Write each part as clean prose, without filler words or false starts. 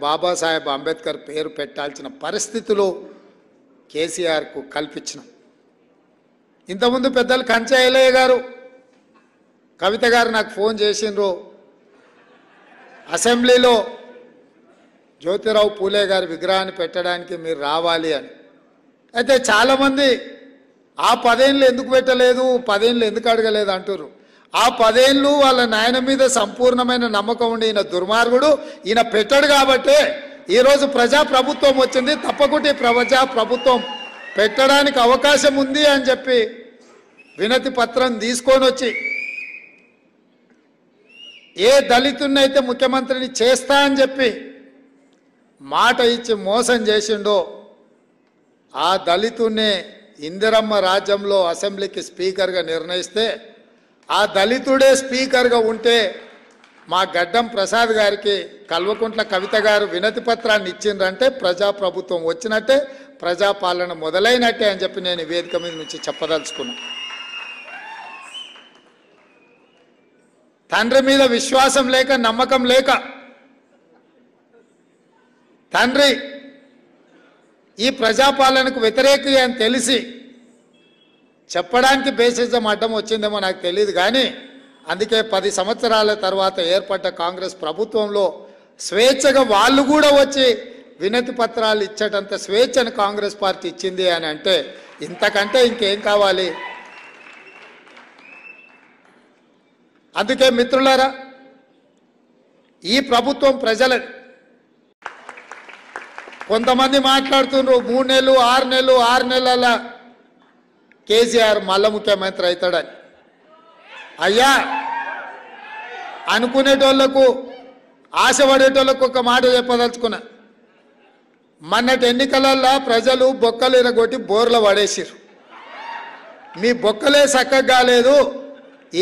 బాబాసాహెబ్ అంబేద్కర్ పేరు పెట్టాల్సిన పరిస్థితులు కేసీఆర్కు కల్పించినాం. ఇంతకుముందు పెద్దలు కంచె ఐలయ్య గారు, కవిత గారు నాకు ఫోన్ చేసిండ్రు, అసెంబ్లీలో జ్యోతిరావు పూలే గారి విగ్రహాన్ని పెట్టడానికి మీరు రావాలి అని. అయితే చాలామంది ఆ 10 ఏళ్ళు ఎందుకు పెట్టలేదు, 10 ఏళ్ళు ఎందుకు అడగలేదు అంటారు. ఆ 10 ఏళ్ళు వాళ్ళ నాయన మీద సంపూర్ణమైన నమ్మకం ఉండి ఈయన దుర్మార్గుడు, ఈయన పెట్టాడు కాబట్టే ఈరోజు ప్రజాప్రభుత్వం వచ్చింది. తప్పకుండా ఈ ప్రజాప్రభుత్వం పెట్టడానికి అవకాశం ఉంది అని చెప్పి వినతి పత్రం తీసుకొని వచ్చి ఏ దళితున్నైతే ముఖ్యమంత్రిని చేస్తా అని చెప్పి మాట ఇచ్చి మోసం చేసిండో ఆ దళితున్నే ఇందిరమ్మ రాజ్యంలో అసెంబ్లీకి స్పీకర్గా నిర్ణయిస్తే ఆ దళితుడే స్పీకర్గా ఉంటే మా గడ్డం ప్రసాద్ గారికి కల్వకుంట్ల కవిత గారు వినతి పత్రాన్ని ఇచ్చిండ్రంటే ప్రజాప్రభుత్వం వచ్చినట్టే, ప్రజాపాలన మొదలైనట్టే అని చెప్పి నేను వేదిక మీద నుంచి చెప్పదలుచుకున్నా. తండ్రి మీద విశ్వాసం లేక, నమ్మకం లేక తండ్రి ఈ ప్రజాపాలనకు వ్యతిరేకి అని తెలిసి చెప్పడానికి బేసిజం అడ్డం వచ్చిందేమో నాకు తెలియదు. కానీ అందుకే 10 సంవత్సరాల తర్వాత ఏర్పడ్డ కాంగ్రెస్ ప్రభుత్వంలో స్వేచ్ఛగా వాళ్ళు కూడా వచ్చి వినతి పత్రాలు ఇచ్చేటంత స్వేచ్ఛను కాంగ్రెస్ పార్టీ ఇచ్చింది అని అంటే ఇంతకంటే ఇంకేం కావాలి? అందుకే మిత్రులారా, ఈ ప్రభుత్వం ప్రజలది. కొంతమంది మాట్లాడుతున్నారు 3 నెలలు 6 నెలలు 6 నెలల కేసీఆర్ మళ్ళా ముఖ్యమంత్రి అవుతాడని. అయ్యా, అనుకునేటోళ్లకు, ఆశపడేటోళ్లకు ఒక మాట చెప్పదలుచుకున్నా. మొన్నటి ఎన్నికలల్లో ప్రజలు బొక్కలు ఇరగొట్టి బోర్ల పడేసిరు. మీ బొక్కలే చక్కగా కాలేదు,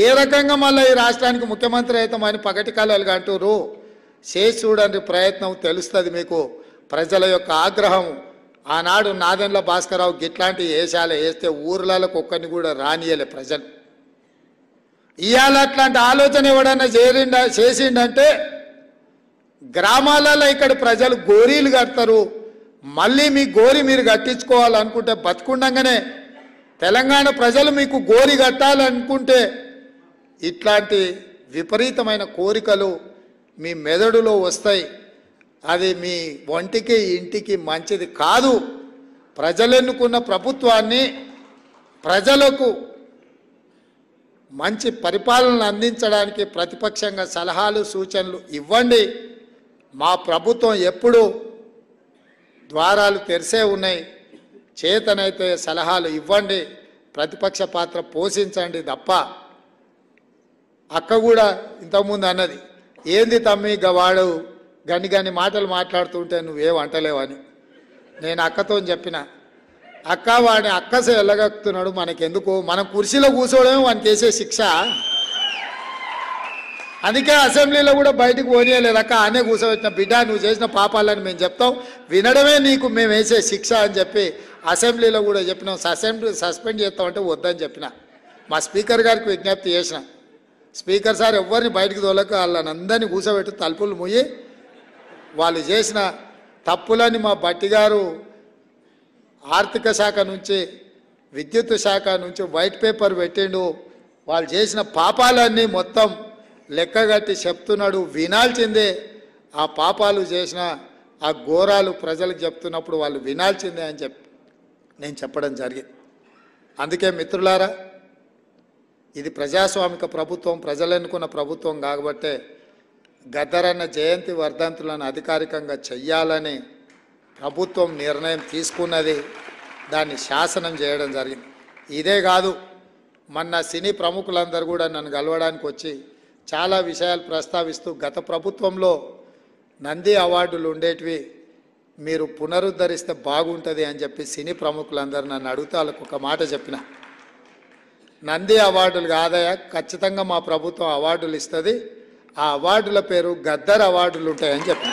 ఏ రకంగా మళ్ళీ ఈ రాష్ట్రానికి ముఖ్యమంత్రి అవుతామని పగటి కళలుగా అంటారు. చేసి చూడండి ప్రయత్నం, తెలుస్తుంది మీకు ప్రజల యొక్క ఆగ్రహం. ఆనాడు నాదెండ్ల భాస్కరరావు గిట్లాంటి వేషాలు వేస్తే ఊర్లకు ఒక్కరిని కూడా రానియలే ప్రజలు. ఇవాళ అట్లాంటి ఆలోచన ఎవడన్నా చేసిండంటే గ్రామాలలో ఇక్కడ ప్రజలు గోరీలు కడతారు. మళ్ళీ మీ గోరి మీరు కట్టించుకోవాలనుకుంటే బతుకుండగానే తెలంగాణ ప్రజలు మీకు గోరి కట్టాలనుకుంటే ఇట్లాంటి విపరీతమైన కోరికలు మీ మెదడులో వస్తాయి. అది మీ ఒంటికి ఇంటికి మంచిది కాదు. ప్రజలెన్నుకున్న ప్రభుత్వాన్ని ప్రజలకు మంచి పరిపాలన అందించడానికి ప్రతిపక్షంగా సలహాలు సూచనలు ఇవ్వండి. మా ప్రభుత్వం ఎప్పుడు ద్వారాలు తెరిసే ఉన్నాయి. చేతనైతే సలహాలు ఇవ్వండి, ప్రతిపక్ష పాత్ర పోషించండి తప్ప. అక్క కూడా ఇంతకుముందు అన్నది, ఏంది తమ్మి గవాడు గని మాటలు మాట్లాడుతుంటే నువ్వేం అంటలేవని. నేను అక్కతో చెప్పిన, అక్క వాడిని అక్కసే వెళ్ళగక్కుతున్నాడు, మనకెందుకు, మనం కుర్చీలో కూర్చోవడమే వానికి వేసే శిక్ష. అందుకే అసెంబ్లీలో కూడా బయటకు పోనీయలేదు అక్క, ఆనే కూర్చోబెట్టిన. బిడ్డ నువ్వు చేసిన పాపాలని మేము చెప్తాం, వినడమే నీకు మేము వేసే శిక్ష అని చెప్పి అసెంబ్లీలో కూడా చెప్పినాం. అసెంబ్లీ సస్పెండ్ చేస్తామంటే వద్దని చెప్పిన. మా స్పీకర్ గారికి విజ్ఞప్తి చేసిన, స్పీకర్ సార్ ఎవరిని బయటకు తోలక వాళ్ళని అందరినీ కూర్చోబెట్టి తలుపులు ముయ్యి వాళ్ళు చేసిన తప్పులని మా బట్టి గారు ఆర్థిక శాఖ నుంచి విద్యుత్ శాఖ నుంచి వైట్ పేపర్ పెట్టిండు. వాళ్ళు చేసిన పాపాలన్నీ మొత్తం లెక్కగట్టి చెప్తున్నాడు, వినాల్సిందే. ఆ పాపాలు చేసిన ఆ ఘోరాలు ప్రజలకు చెప్తున్నప్పుడు వాళ్ళు వినాల్సిందే అని చెప్పి నేను చెప్పడం జరిగింది. అందుకే మిత్రులారా, ఇది ప్రజాస్వామిక ప్రభుత్వం, ప్రజలు ఎన్నుకున్న ప్రభుత్వం కాబట్టే గద్దరన్న జయంతి వర్ధంతులను అధికారికంగా చెయ్యాలని ప్రభుత్వం నిర్ణయం తీసుకున్నది. దాన్ని శాసనం చేయడం జరిగింది. ఇదే కాదు, మొన్న సినీ ప్రముఖులందరూ కూడా నన్ను కలవడానికి వచ్చి చాలా విషయాలు ప్రస్తావిస్తూ గత ప్రభుత్వంలో నంది అవార్డులు ఉండేటివి మీరు పునరుద్ధరిస్తే బాగుంటుంది అని చెప్పి సినీ ప్రముఖులందరూ నన్ను అడుగుతా వాళ్ళకు ఒక మాట చెప్పిన, నంది అవార్డులు కాదయా, ఖచ్చితంగా మా ప్రభుత్వం అవార్డులు ఇస్తుంది, ఆ అవార్డుల పేరు గద్దర్ అవార్డులు ఉంటాయని చెప్పిన.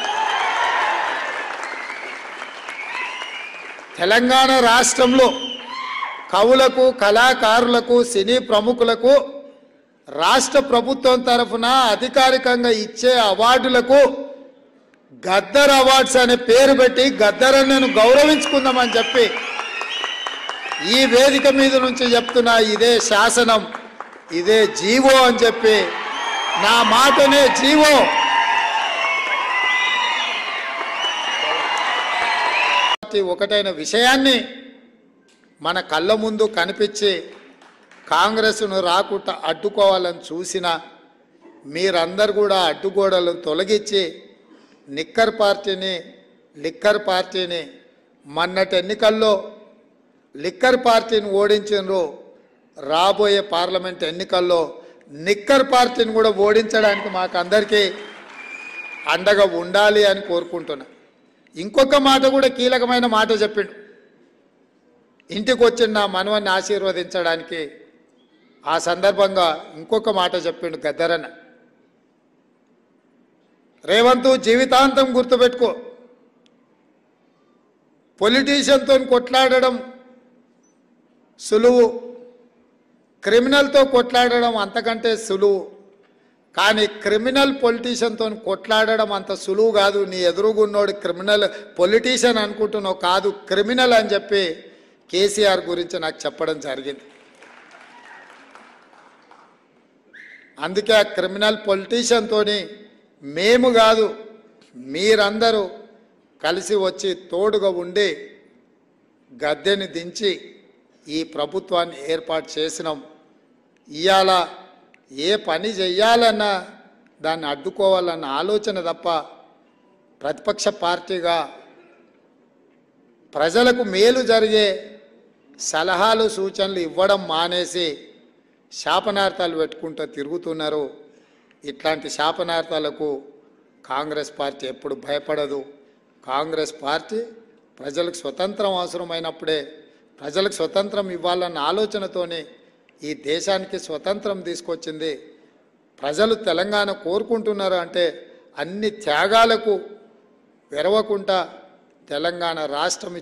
తెలంగాణ రాష్ట్రంలో కవులకు, కళాకారులకు, సినీ ప్రముఖులకు రాష్ట్ర ప్రభుత్వం తరఫున అధికారికంగా ఇచ్చే అవార్డులకు గద్దర్ అవార్డ్స్ అనే పేరు పెట్టి గద్దరన్నను గౌరవించుకుందామని చెప్పి ఈ వేదిక మీద నుంచి చెప్తున్నా. ఇదే శాసనం, ఇదే జీవో అని చెప్పి, నా మాటనే జీవో. ఒకటైన విషయాన్ని మన కళ్ళ ముందు కనిపించి కాంగ్రెస్ను రాకుండా అడ్డుకోవాలని చూసిన మీరందరూ కూడా అడ్డుగోడలను తొలగించి లిక్కర్ పార్టీని మొన్నటి ఎన్నికల్లో లిక్కర్ పార్టీని ఓడించారు. రాబోయే పార్లమెంట్ ఎన్నికల్లో నిక్కర్ పార్టీని కూడా ఓడించడానికి మాకు అందరికీ అండగా ఉండాలి అని కోరుకుంటున్నా. ఇంకొక మాట కూడా కీలకమైన మాట చెప్పిండు. ఇంటికి వచ్చిన నా మనవన్ని ఆశీర్వదించడానికి ఆ సందర్భంగా ఇంకొక మాట చెప్పిండు గద్దరన్న. రేవంత్, జీవితాంతం గుర్తుపెట్టుకో, పొలిటీషియన్తో కొట్లాడడం సులువు, క్రిమినల్తో కొట్లాడడం అంతకంటే సులువు. కానీ క్రిమినల్ పొలిటీషియన్తో కొట్లాడడం అంత సులువు కాదు. నీ ఎదురుగున్నోడు క్రిమినల్ పొలిటీషియన్ అనుకుంటున్నావు, కాదు క్రిమినల్ అని చెప్పి కేసీఆర్ గురించి నాకు చెప్పడం జరిగింది. అందుకే ఆ క్రిమినల్ పొలిటీషియన్తో మేము కాదు మీరందరూ కలిసి వచ్చి తోడుగా ఉండి గద్దెని దించి ఈ ప్రభుత్వాన్ని ఏర్పాటు చేసినాం. ఇవాళ ఏ పని చెయ్యాలన్నా దాన్ని అడ్డుకోవాలన్న ఆలోచన తప్ప ప్రతిపక్ష పార్టీగా ప్రజలకు మేలు జరిగే సలహాలు సూచనలు ఇవ్వడం మానేసి శాపనార్థాలు పెట్టుకుంటూ తిరుగుతున్నారు. ఇట్లాంటి శాపనార్థాలకు కాంగ్రెస్ పార్టీ ఎప్పుడు భయపడదు. కాంగ్రెస్ పార్టీ ప్రజలకు స్వతంత్రం అవసరమైనప్పుడే ప్రజలకు స్వతంత్రం ఇవ్వాలన్న ఆలోచనతోనే ఈ దేశానికి స్వతంత్రం తీసుకొచ్చింది. ప్రజలు తెలంగాణ కోరుకుంటున్నారు అంటే అన్ని త్యాగాలకు వెరవకుండా తెలంగాణ రాష్ట్రం